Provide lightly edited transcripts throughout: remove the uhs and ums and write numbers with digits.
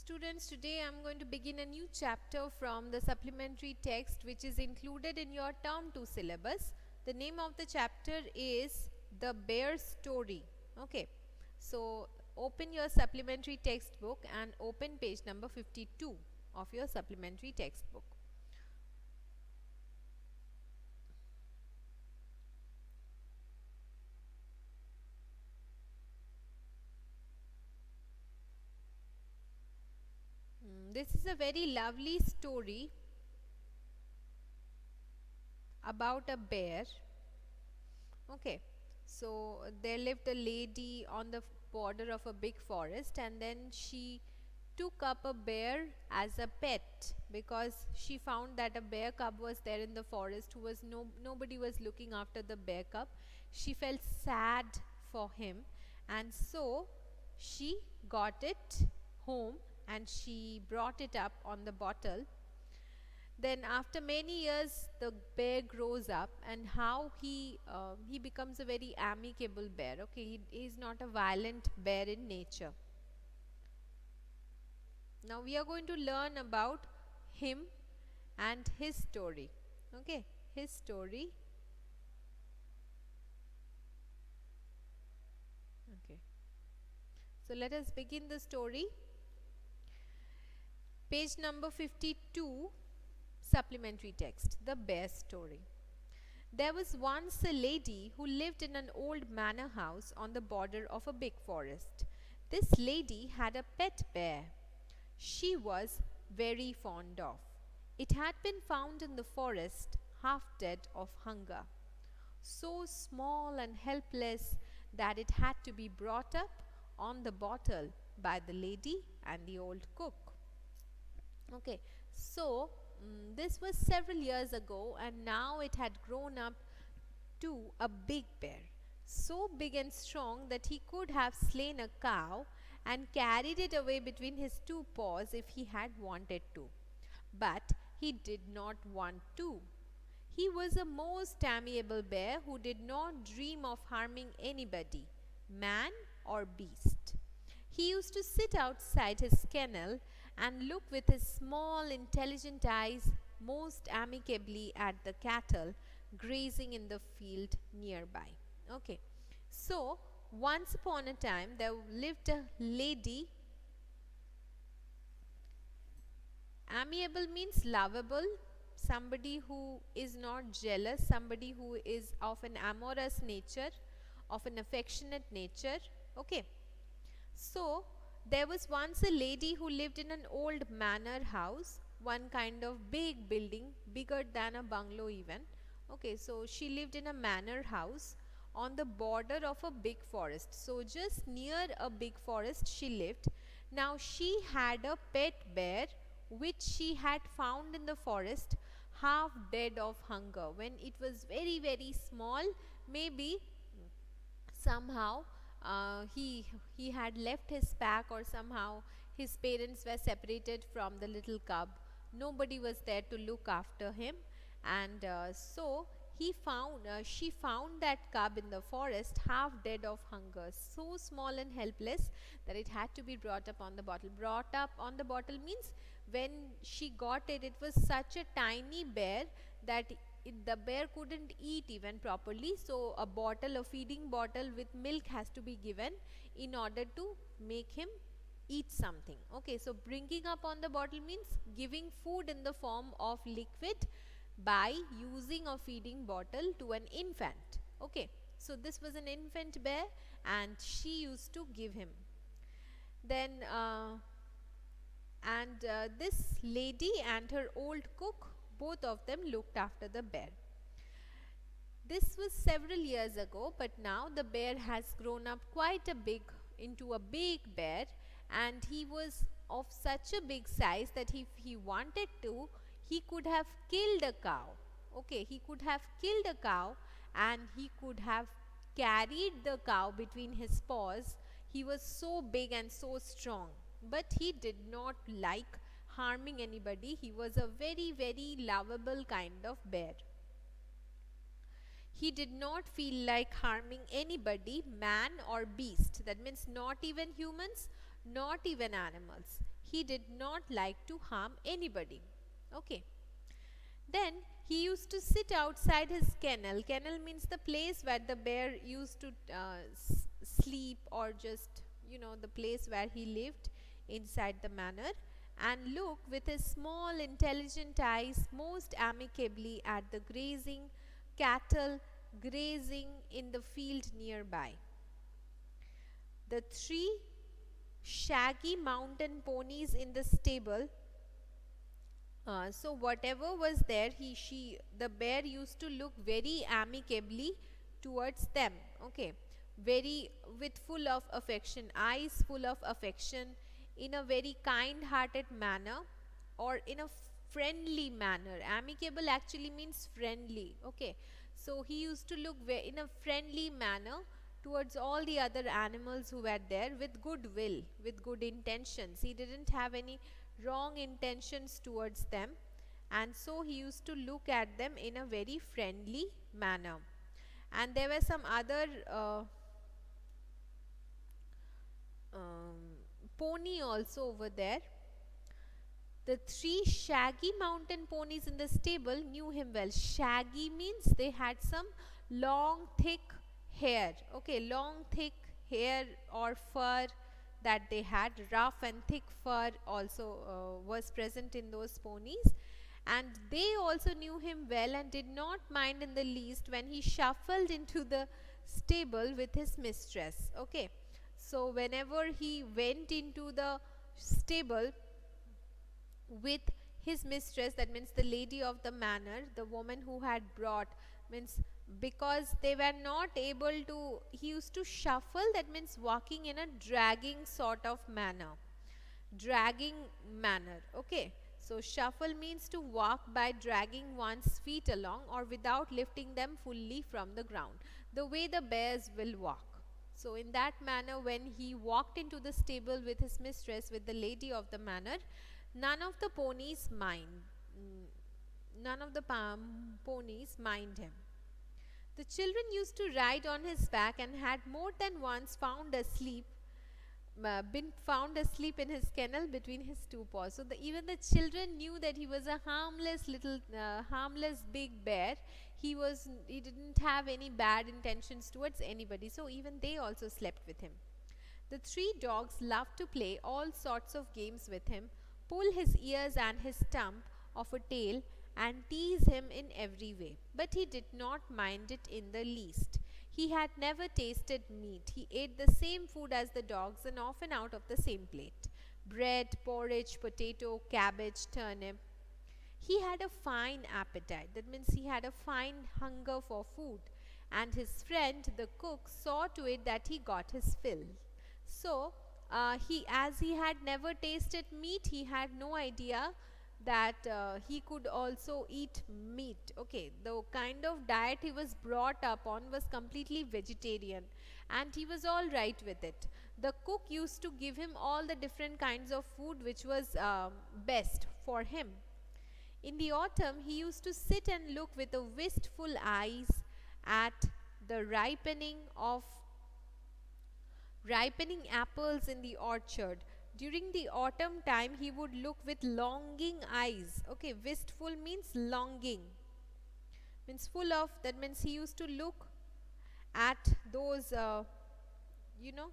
Students, today I'm going to begin a new chapter from the supplementary text which is included in your term 2 syllabus. The name of the chapter is The Bear Story. Okay, so open your supplementary textbook and open page number 52 of your supplementary textbook. This is a very lovely story about a bear. Okay, so there lived a lady on the border of a big forest, and then she took up a bear as a pet because she found that a bear cub was there in the forest who was nobody was looking after the bear cub. She felt sad for him, and so she got it home and she brought it up on the bottle. Then after many years the bear grows up, and how he becomes a very amicable bear. Okay, he is not a violent bear in nature. Now we are going to learn about him and his story. Okay, his story. Okay, so let us begin the story. Page number 52, supplementary text, The Bear Story. There was once a lady who lived in an old manor house on the border of a big forest. This lady had a pet bear she was very fond of. It had been found in the forest, half dead of hunger, so small and helpless that it had to be brought up on the bottle by the lady and the old cook. Okay, so this was several years ago, and now it had grown up to a big bear, so big and strong that he could have slain a cow and carried it away between his two paws if he had wanted to. But he did not want to. He was a most amiable bear who did not dream of harming anybody, man or beast. He used to sit outside his kennel and look with his small, intelligent eyes most amicably at the cattle grazing in the field nearby. Okay, so once upon a time there lived a lady. Amiable means lovable, somebody who is not jealous, somebody who is of an amorous nature, of an affectionate nature. Okay, so there was once a lady who lived in an old manor house, one kind of big building, bigger than a bungalow even. Okay, so she lived in a manor house on the border of a big forest. So just near a big forest she lived. Now she had a pet bear which she had found in the forest, half dead of hunger when it was very very small. Maybe somehow he had left his pack, or somehow his parents were separated from the little cub. Nobody was there to look after him, and so she found that cub in the forest, half dead of hunger, so small and helpless that it had to be brought up on the bottle. Brought up on the bottle means when she got it, it was such a tiny bear that the bear couldn't eat even properly. So a feeding bottle with milk has to be given in order to make him eat something. Okay, so bringing up on the bottle means giving food in the form of liquid by using a feeding bottle to an infant. Okay, so this was an infant bear and she used to give him. Then this lady and her old cook, both of them looked after the bear. This was several years ago, but now the bear has grown up quite into a big bear, and he was of such a big size that if he wanted to, he could have killed a cow. Okay, he could have killed a cow and he could have carried the cow between his paws. He was so big and so strong, but he did not like harming anybody. He was a very very lovable kind of bear. He did not feel like harming anybody, man or beast. That means not even humans, not even animals. He did not like to harm anybody. Okay. Then he used to sit outside his kennel. Kennel means the place where the bear used to sleep, or just, the place where he lived inside the manor, and look with his small intelligent eyes most amicably at the grazing cattle grazing in the field nearby. The three shaggy mountain ponies in the stable, so whatever was there, the bear used to look very amicably towards them. Okay, very, with full of affection, eyes full of affection, in a very kind-hearted manner, or in a friendly manner. Amicable actually means friendly. Okay, so he used to look in a friendly manner towards all the other animals who were there, with goodwill, with good intentions. He didn't have any wrong intentions towards them, and so he used to look at them in a very friendly manner. And there were some other pony also over there. The three shaggy mountain ponies in the stable knew him well. Shaggy means they had some long thick hair. Okay, long thick hair or fur that they had. Rough and thick fur also was present in those ponies, and they also knew him well and did not mind in the least when he shuffled into the stable with his mistress. Okay, so whenever he went into the stable with his mistress, that means the lady of the manor, the woman who had brought, means, because they were not able to, he used to shuffle, that means walking in a dragging sort of manner. Okay, so shuffle means to walk by dragging one's feet along, or without lifting them fully from the ground, the way the bears will walk. So in that manner, when he walked into the stable with his mistress, with the lady of the manor, none of the ponies mind him. The children used to ride on his back, and had more than once been found asleep in his kennel between his two paws. So even the children knew that he was a harmless big bear. He didn't have any bad intentions towards anybody. So even they also slept with him. The three dogs loved to play all sorts of games with him, pull his ears and his stump of a tail, and tease him in every way. But he did not mind it in the least. He had never tasted meat. He ate the same food as the dogs, and often out of the same plate: bread, porridge, potato, cabbage, turnip. He had a fine appetite. That means he had a fine hunger for food. And his friend, the cook, saw to it that he got his fill. So, as he had never tasted meat, he had no idea that he could also eat meat. Okay, the kind of diet he was brought up on was completely vegetarian, and he was all right with it. The cook used to give him all the different kinds of food which was best for him. In the autumn, he used to sit and look with a wistful eyes at the ripening apples in the orchard. During the autumn time, he would look with longing eyes. Okay, wistful means longing, means full of, that means he used to look at those you know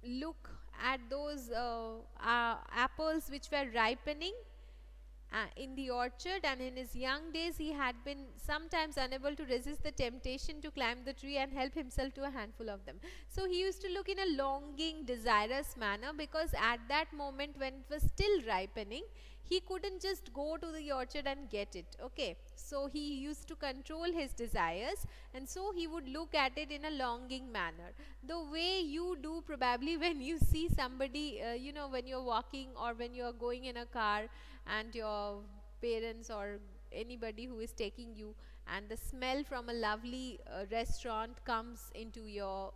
look at those apples which were ripening in the orchard. And in his young days, he had been sometimes unable to resist the temptation to climb the tree and help himself to a handful of them. So he used to look in a longing, desirous manner, because at that moment when it was still ripening, he couldn't just go to the orchard and get it. Okay, so he used to control his desires, and so he would look at it in a longing manner, the way you do probably when you see somebody, when you're walking, or when you're going in a car, and your parents or anybody who is taking you, and the smell from a lovely restaurant comes into your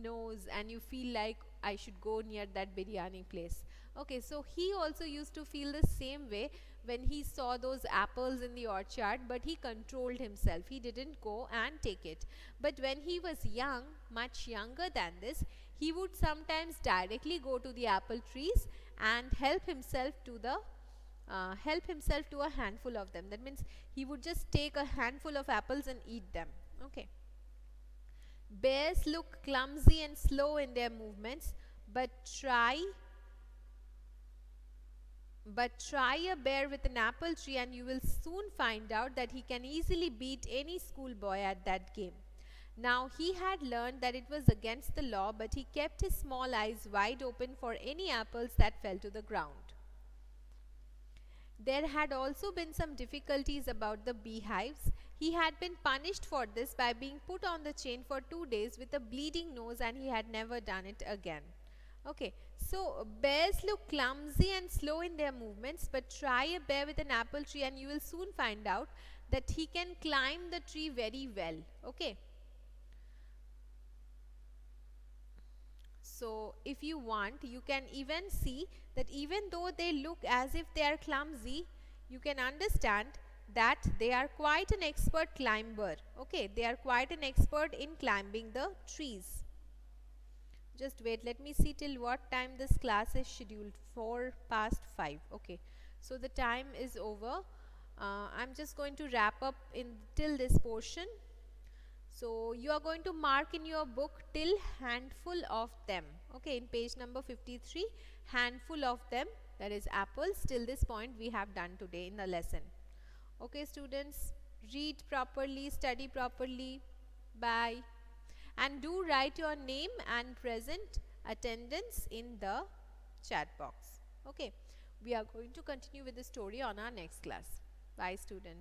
nose, and you feel like, I should go near that biryani place. Okay, so he also used to feel the same way when he saw those apples in the orchard, but he controlled himself. He didn't go and take it. But when he was young, much younger than this, he would sometimes directly go to the apple trees and help himself to a handful of them. That means he would just take a handful of apples and eat them. Okay. Bears look clumsy and slow in their movements, but try a bear with an apple tree and you will soon find out that he can easily beat any schoolboy at that game. Now he had learned that it was against the law, but he kept his small eyes wide open for any apples that fell to the ground. There had also been some difficulties about the beehives. He had been punished for this by being put on the chain for 2 days with a bleeding nose, and he had never done it again. Okay, so bears look clumsy and slow in their movements, but try a bear with an apple tree and you will soon find out that he can climb the tree very well. Okay. So if you want, you can even see that even though they look as if they are clumsy, you can understand that they are quite an expert climber. Okay, they are quite an expert in climbing the trees. Just wait, let me see till what time this class is scheduled. 5:04. Okay, so the time is over. I'm just going to wrap up in till this portion. So you are going to mark in your book till handful of them. Okay, in page number 53, handful of them, that is apples. Till this point we have done today in the lesson. Okay students, read properly, study properly. Bye. And do write your name and present attendance in the chat box. Okay, we are going to continue with the story on our next class. Bye students.